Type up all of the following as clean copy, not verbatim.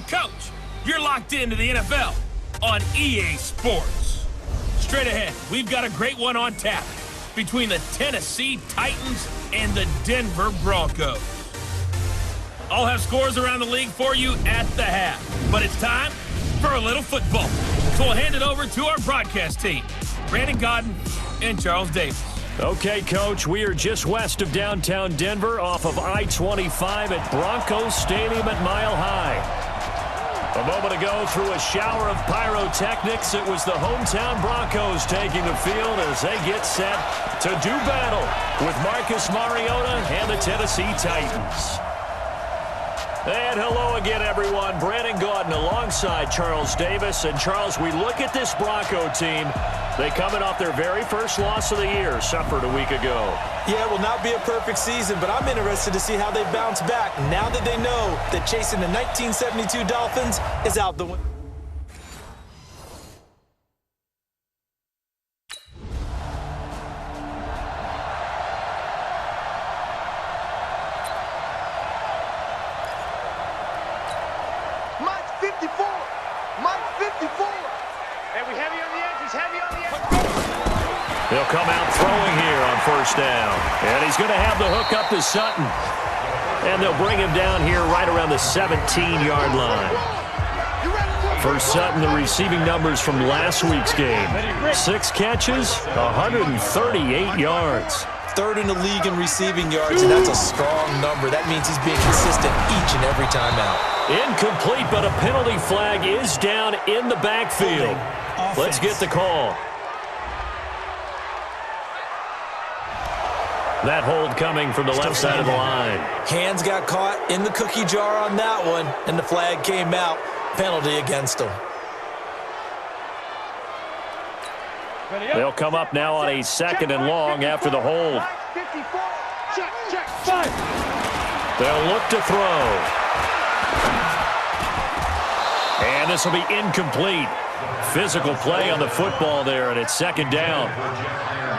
coach. You're locked into the NFL on EA Sports. Straight ahead, we've got a great one on tap between the Tennessee Titans and the Denver Broncos. I'll have scores around the league for you at the half, but it's time for a little football. So we'll hand it over to our broadcast team, Brandon Godden and Charles Davis. Okay, Coach, we are just west of downtown Denver off of I-25 at Broncos Stadium at Mile High. A moment ago, through a shower of pyrotechnics, it was the hometown Broncos taking the field as they get set to do battle with Marcus Mariota and the Tennessee Titans. And hello again, everyone. Brandon Gaudin alongside Charles Davis. And, Charles, we look at this Bronco team. They coming off their very first loss of the year, suffered a week ago. Yeah, it will not be a perfect season, but I'm interested to see how they bounce back now that they know that chasing the 1972 Dolphins is out the window. He'll come out throwing here on first down. And he's going to have the hook up to Sutton. And they'll bring him down here right around the 17-yard line. For Sutton, the receiving numbers from last week's game. 6 catches, 138 yards. Third in the league in receiving yards, and that's a strong number. That means he's being consistent each and every time out. Incomplete, but a penalty flag is down in the backfield. Let's get the call. That hold coming from the left side of the line. Hands got caught in the cookie jar on that one, and the flag came out. Penalty against him. They'll come up now on a 2nd and long after the hold. They'll look to throw. And this will be incomplete. Physical play on the football there, and it's 2nd down.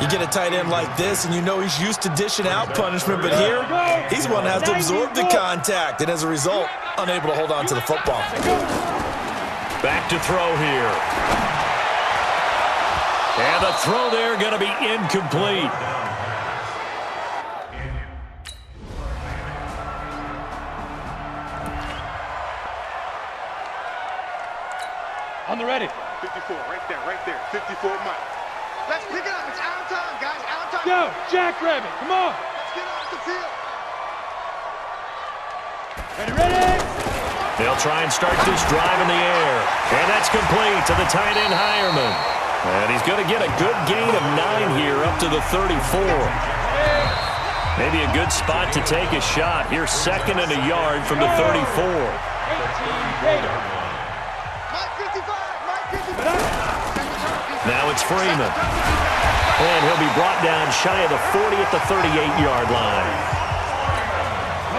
You get a tight end like this, and you know he's used to dishing out punishment, but here, he's one that has to absorb the contact, and as a result, unable to hold on to the football. Back to throw here. And the throw there going to be incomplete. On the ready. 54, right there. 54, Mike. Let's pick it up. It's out of time, guys. Out of time. Go, Jackrabbit. Come on. Let's get off the field. Ready. They'll try and start this drive in the air. And that's complete to the tight end, Hireman. And he's going to get a good gain of 9 here up to the 34. Maybe a good spot to take a shot. Here's 2nd and a yard from the 34. Now it's Freeman. And he'll be brought down shy of the 40 at the 38-yard line.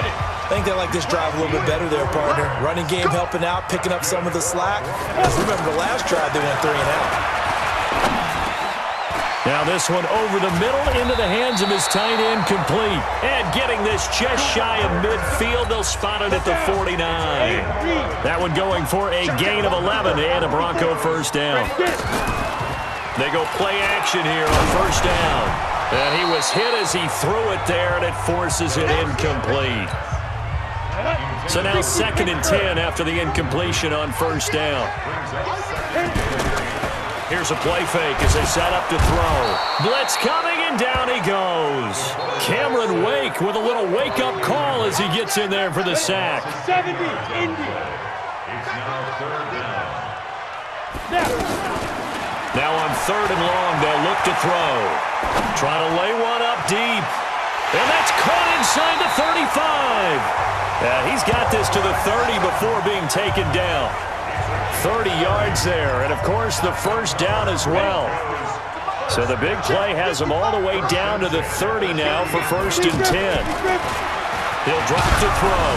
I think they like this drive a little bit better there, partner. Running game helping out, picking up some of the slack. Remember the last drive, they went 3 and out. Now this one over the middle into the hands of his tight end, complete. And getting this just shy of midfield, they'll spot it at the 49. That one going for a gain of 11 and a Bronco first down. They go play action here on first down. And he was hit as he threw it there, and it forces it incomplete. So now 2nd and 10 after the incompletion on first down. Here's a play fake as they set up to throw. Blitz coming, and down he goes. Cameron Wake with a little wake-up call as he gets in there for the sack. 70, Indy. Now on 3rd and long, they'll look to throw. Trying to lay one up deep. And that's caught inside the 35. He's got this to the 30 before being taken down. 30 yards there, and of course the first down as well. So the big play has him all the way down to the 30 now for 1st and 10. He'll drop to throw,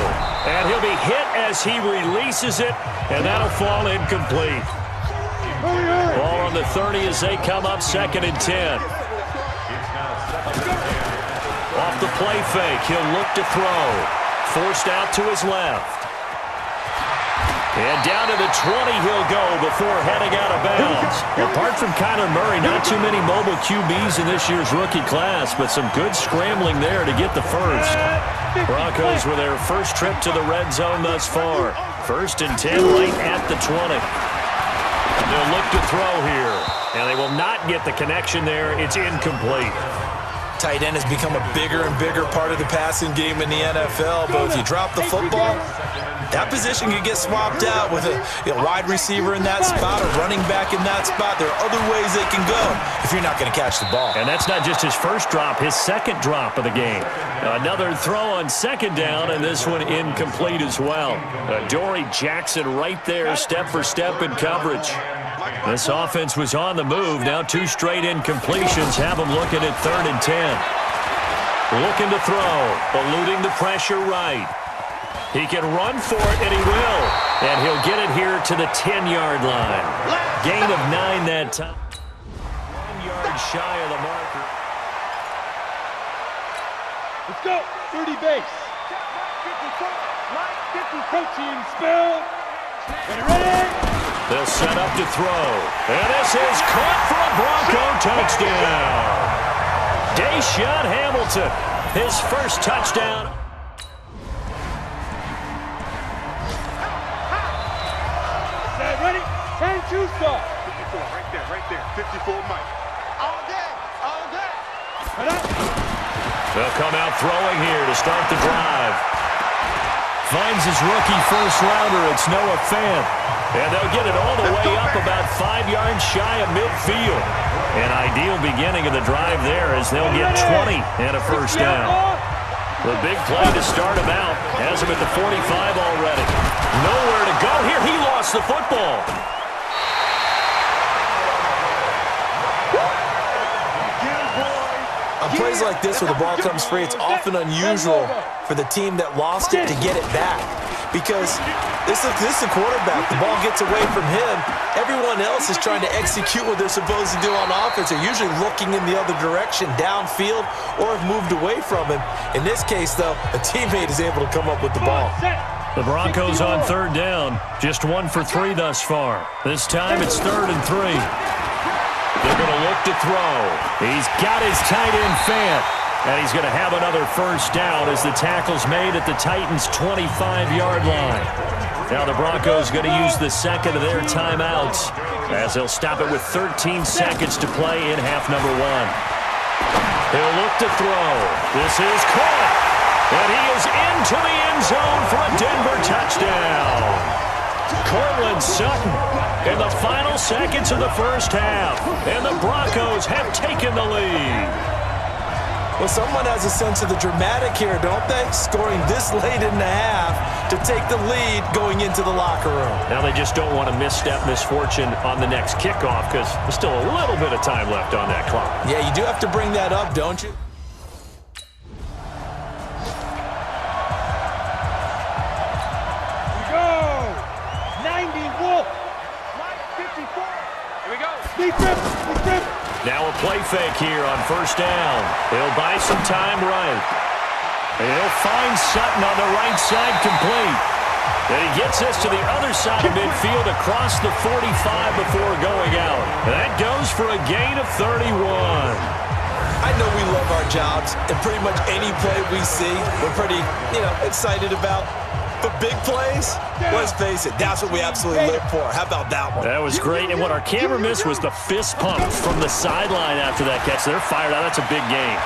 and he'll be hit as he releases it, and that'll fall incomplete. Ball on the 30 as they come up 2nd and 10. Off the play fake, he'll look to throw. Forced out to his left. And down to the 20 he'll go before heading out of bounds. Apart from Kyler Murray, not too many mobile QBs in this year's rookie class, but some good scrambling there to get the first. Broncos with their first trip to the red zone thus far. 1st and 10 right at the 20. They'll look to throw here, and they will not get the connection there. It's incomplete. Tight end has become a bigger and bigger part of the passing game in the NFL, but if you drop the football, that position could get swapped out with a wide receiver in that spot, a running back in that spot. There are other ways they can go if you're not going to catch the ball. And that's not just his first drop, his second drop of the game. Another throw on 2nd down, and this one incomplete as well. Dory Jackson right there, step for step in coverage. This offense was on the move. Now 2 straight incompletions have them looking at 3rd and 10. Looking to throw, eluding the pressure right. He can run for it, and he will. And he'll get it here to the 10-yard line. Gain of 9 that time. 1 yard shy of the marker. Let's go. 30 base. Protein spill. Ready? They'll set up to throw. And this is caught for a Bronco touchdown. Deshaun Hamilton, his first touchdown. Set, ready? 10-2 start. 54, right there. 54 Mike. All day. Head up. They'll come out throwing here to start the drive. Finds his rookie first rounder. It's Noah Fant. And they'll get it all the way up about 5 yards shy of midfield. An ideal beginning of the drive there as they'll get 20 and a first down. The big play to start him out has him at the 45 already. Nowhere to go here. He lost the football. On plays like this where the ball comes free, it's often unusual for the team that lost it to get it back. Because this is the quarterback. The ball gets away from him. Everyone else is trying to execute what they're supposed to do on offense. They're usually looking in the other direction, downfield, or have moved away from him. In this case, though, a teammate is able to come up with the ball. The Broncos on 3rd down. Just 1 for 3 thus far. This time it's 3rd and 3. They're going to look to throw. He's got his tight end Fant. And he's going to have another first down as the tackle's made at the Titans' 25-yard line. Now the Broncos going to use the second of their timeouts as they'll stop it with 13 seconds to play in half number 1. He'll look to throw. This is caught. And he is into the end zone for a Denver touchdown. Cortland Sutton in the final seconds of the first half. And the Broncos have taken the lead. Well, someone has a sense of the dramatic here, don't they? Scoring this late in the half to take the lead going into the locker room. Now they just don't want to misstep misfortune on the next kickoff because there's still a little bit of time left on that clock. Yeah, you do have to bring that up, don't you? Here we go. 90 Wolf. 54. Here we go. Big trip. Now a play fake here on 1st down. He'll buy some time right. And he'll find Sutton on the right side complete. And he gets this to the other side of midfield across the 45 before going out. And that goes for a gain of 31. I know we love our jobs, and pretty much any play we see, we're pretty, excited about. But big plays, let's face it, that's what we absolutely live for. How about that one? That was great, and what our camera missed was the fist pump from the sideline after that catch. They're fired out. That's a big gain.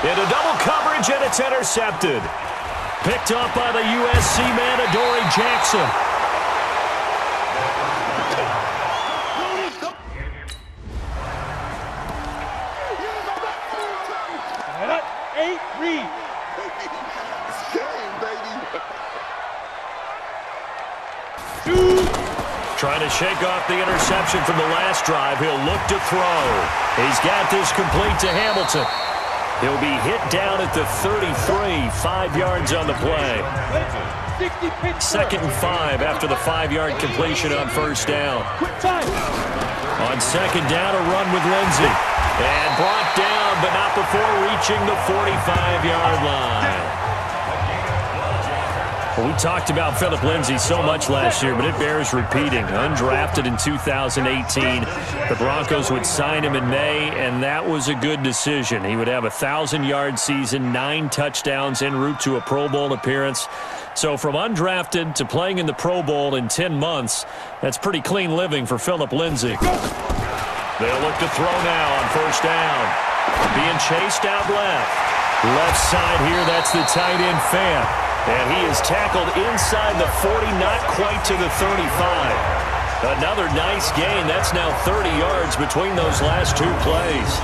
Into double coverage, and it's intercepted. Picked up by the USC man, Dory Jackson. Trying to shake off the interception from the last drive. He'll look to throw. He's got this complete to Hamilton. He'll be hit down at the 33, 5 yards on the play. 2nd and 5 after the 5-yard completion on 1st down. On 2nd down, a run with Lindsey. And brought down, but not before reaching the 45-yard line. Well, we talked about Phillip Lindsay so much last year, but it bears repeating. Undrafted in 2018. The Broncos would sign him in May, and that was a good decision. He would have a 1,000-yard season, 9 touchdowns en route to a Pro Bowl appearance. So from undrafted to playing in the Pro Bowl in 10 months, that's pretty clean living for Phillip Lindsay. They'll look to throw now on first down. Being chased out left. Left side here, that's the tight end Fant. And he is tackled inside the 40, not quite to the 35. Another nice gain. That's now 30 yards between those last 2 plays.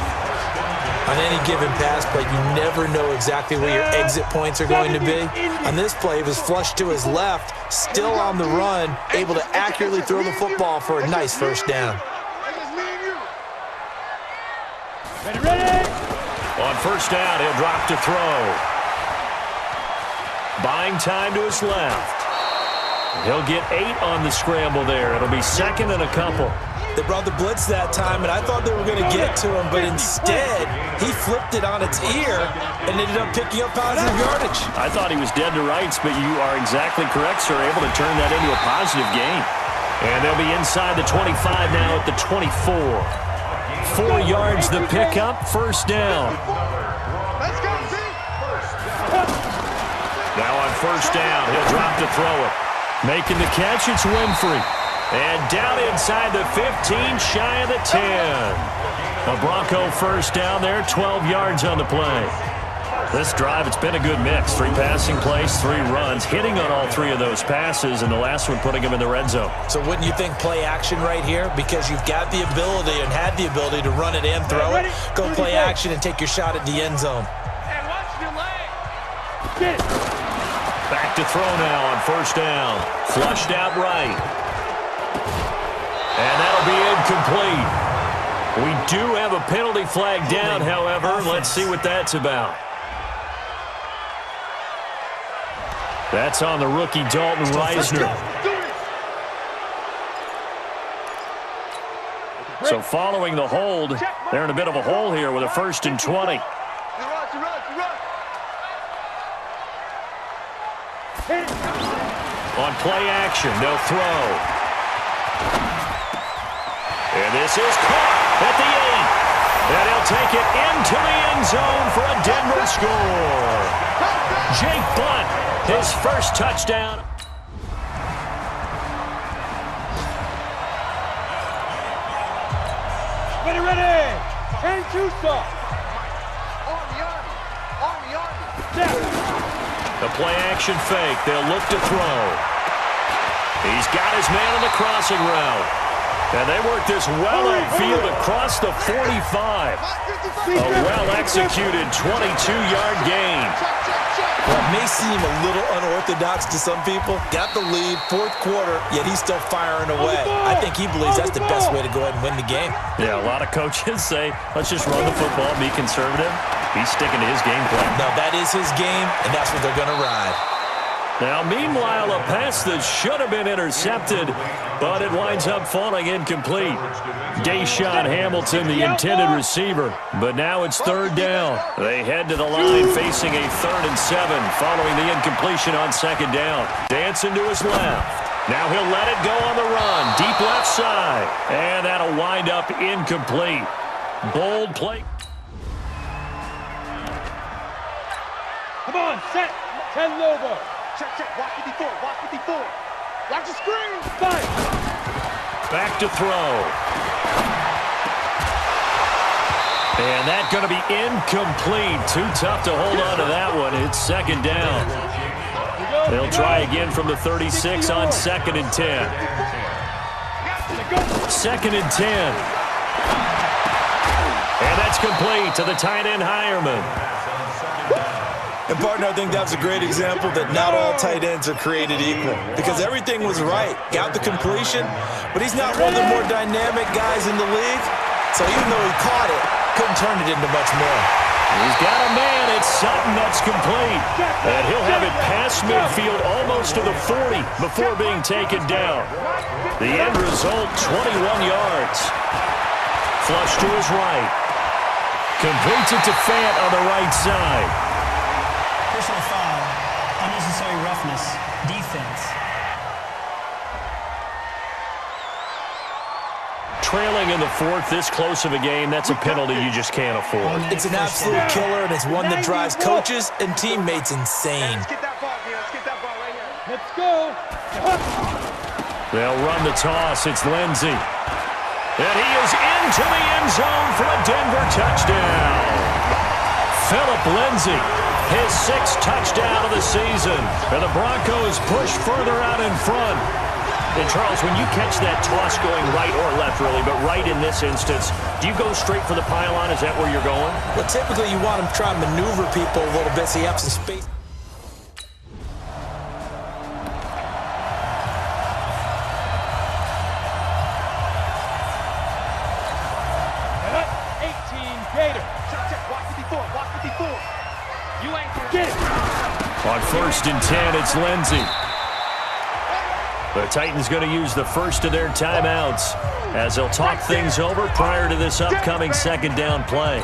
On any given pass play, you never know exactly where your exit points are going to be. On this play, it was flushed to his left, still on the run, able to accurately throw the football for a nice first down. Ready? On first down, he'll drop to throw. Buying time to his left. He'll get 8 on the scramble there. It'll be second and a couple. They brought the blitz that time, and I thought they were going to get to him, but instead, he flipped it on its ear and ended up picking up positive yardage. I thought he was dead to rights, but you are exactly correct, sir. Able to turn that into a positive gain. And they'll be inside the 25 now at the 24. 4 yards the pickup, first down. Let's go, Z. Now on first down, he'll drop to throw it. Making the catch, it's Winfrey. And down inside the 15, shy of the 10. A Bronco first down there, 12 yards on the play. This drive, it's been a good mix. 3 passing plays, 3 runs, hitting on all 3 of those passes, and the last one putting him in the red zone. So wouldn't you think play action right here? Because you've got the ability and had the ability to run it and throw it. Go play action and take your shot at the end zone. And watch your leg. Back to throw now on first down. Flushed out right. And that'll be incomplete. We do have a penalty flag down, however. Let's see what that's about. That's on the rookie Dalton Reisner. So following the hold, they're in a bit of a hole here with a 1st and 20. On play action, they'll throw. And this is caught at the 8. And he'll take it into the end zone for a Denver score. Jake Bunt, his first touchdown. Ready. And Tusa. The play action fake. They'll look to throw. He's got his man on the crossing route. And they work this well upfield across the 45. A well-executed 22-yard gain. Well, it may seem a little unorthodox to some people. Got the lead, 4th quarter, yet he's still firing away. I think he believes that's the best way to go ahead and win the game. Yeah, a lot of coaches say, let's just run the football, be conservative. He's sticking to his game plan. No, that is his game, and that's what they're going to ride. Now, meanwhile, a pass that should have been intercepted, but it winds up falling incomplete. Deshaun Hamilton, the intended receiver, but now it's 3rd down. They head to the line facing a 3rd and 7 following the incompletion on 2nd down. Dancing to his left. Now he'll let it go on the run, deep left side, and that'll wind up incomplete. Bold play. Come on, set. 10 Lobo. Check. Watch 54. Watch the screen. Fight. Back to throw. And that's going to be incomplete. Too tough to hold on to that one. It's 2nd down. They'll try again from the 36 on 2nd and 10. 2nd and 10. And that's complete to the tight end Hireman. And, partner, I think that's a great example that not all tight ends are created equal because everything was right. Got the completion, but he's not one of the more dynamic guys in the league. So even though he caught it, couldn't turn it into much more. He's got a man. It's Sutton that's complete. And he'll have it past midfield almost to the 40 before being taken down. The end result, 21 yards. Flush to his right. Completes it to Fant on the right side. Personal foul. Unnecessary roughness. Defense. Trailing in the fourth, this close of a game, that's a penalty you just can't afford. It's an absolute killer, and it's one that drives coaches and teammates insane. Let's get that ball, man. Let's get that ball right here. Let's go. They'll run the toss. It's Lindsey. And he is into the end zone for a Denver touchdown. Phillip Lindsay, his 6th touchdown of the season. And the Broncos push further out in front. And Charles, when you catch that toss going right or left, really, but right in this instance, do you go straight for the pylon? Is that where you're going? Well, typically you want to try and maneuver people a little bit so you have some space. On 1st and 10, it's Lindsey. The Titans going to use the first of their timeouts as they'll talk things over prior to this upcoming 2nd down play.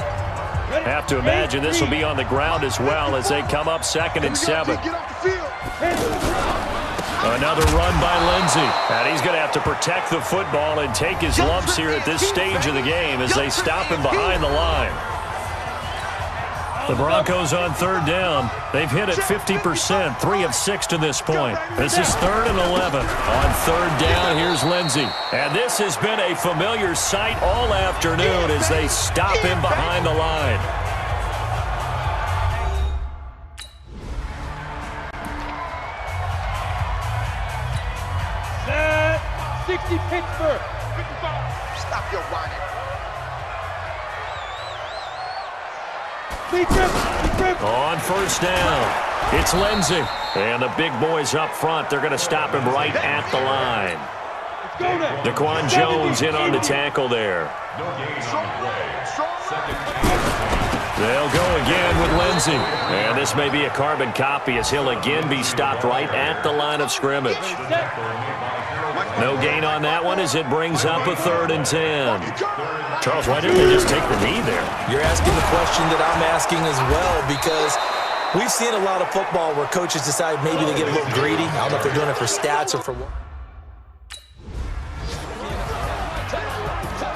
Have to imagine this will be on the ground as well as they come up 2nd and 7. Another run by Lindsey. And he's going to have to protect the football and take his lumps here at this stage of the game as they stop him behind the line. The Broncos on 3rd down. They've hit it 50%, 3 of 6 to this point. This is 3rd and 11. On 3rd down, here's Lindsey. And this has been a familiar sight all afternoon as they stop him behind the line. Set. 60 Pittsburgh. 55. Stop your whining. On 1st down, it's Lindsey. And the big boys up front, they're going to stop him right at the line. Daquan Jones in on the tackle there. They'll go again with Lindsey. And this may be a carbon copy as he'll again be stopped right at the line of scrimmage. No gain on that one as it brings up a 3rd and 10. Charles, why didn't they just take the knee there? You're asking the question that I'm asking as well, because we've seen a lot of football where coaches decide maybe they get a little greedy. I don't know if they're doing it for stats or for what.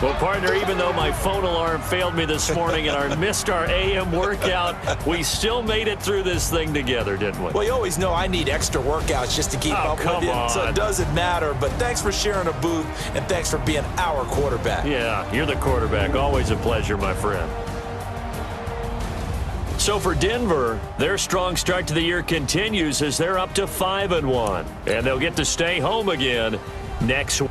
Well, partner, even though my phone alarm failed me this morning and I missed our AM workout, we still made it through this thing together, didn't we? Well, you always know I need extra workouts just to keep up with you, so it doesn't matter. But thanks for sharing a booth, and thanks for being our quarterback. Yeah, you're the quarterback. Always a pleasure, my friend. So for Denver, their strong start to the year continues as they're up to 5-1, and they'll get to stay home again next week.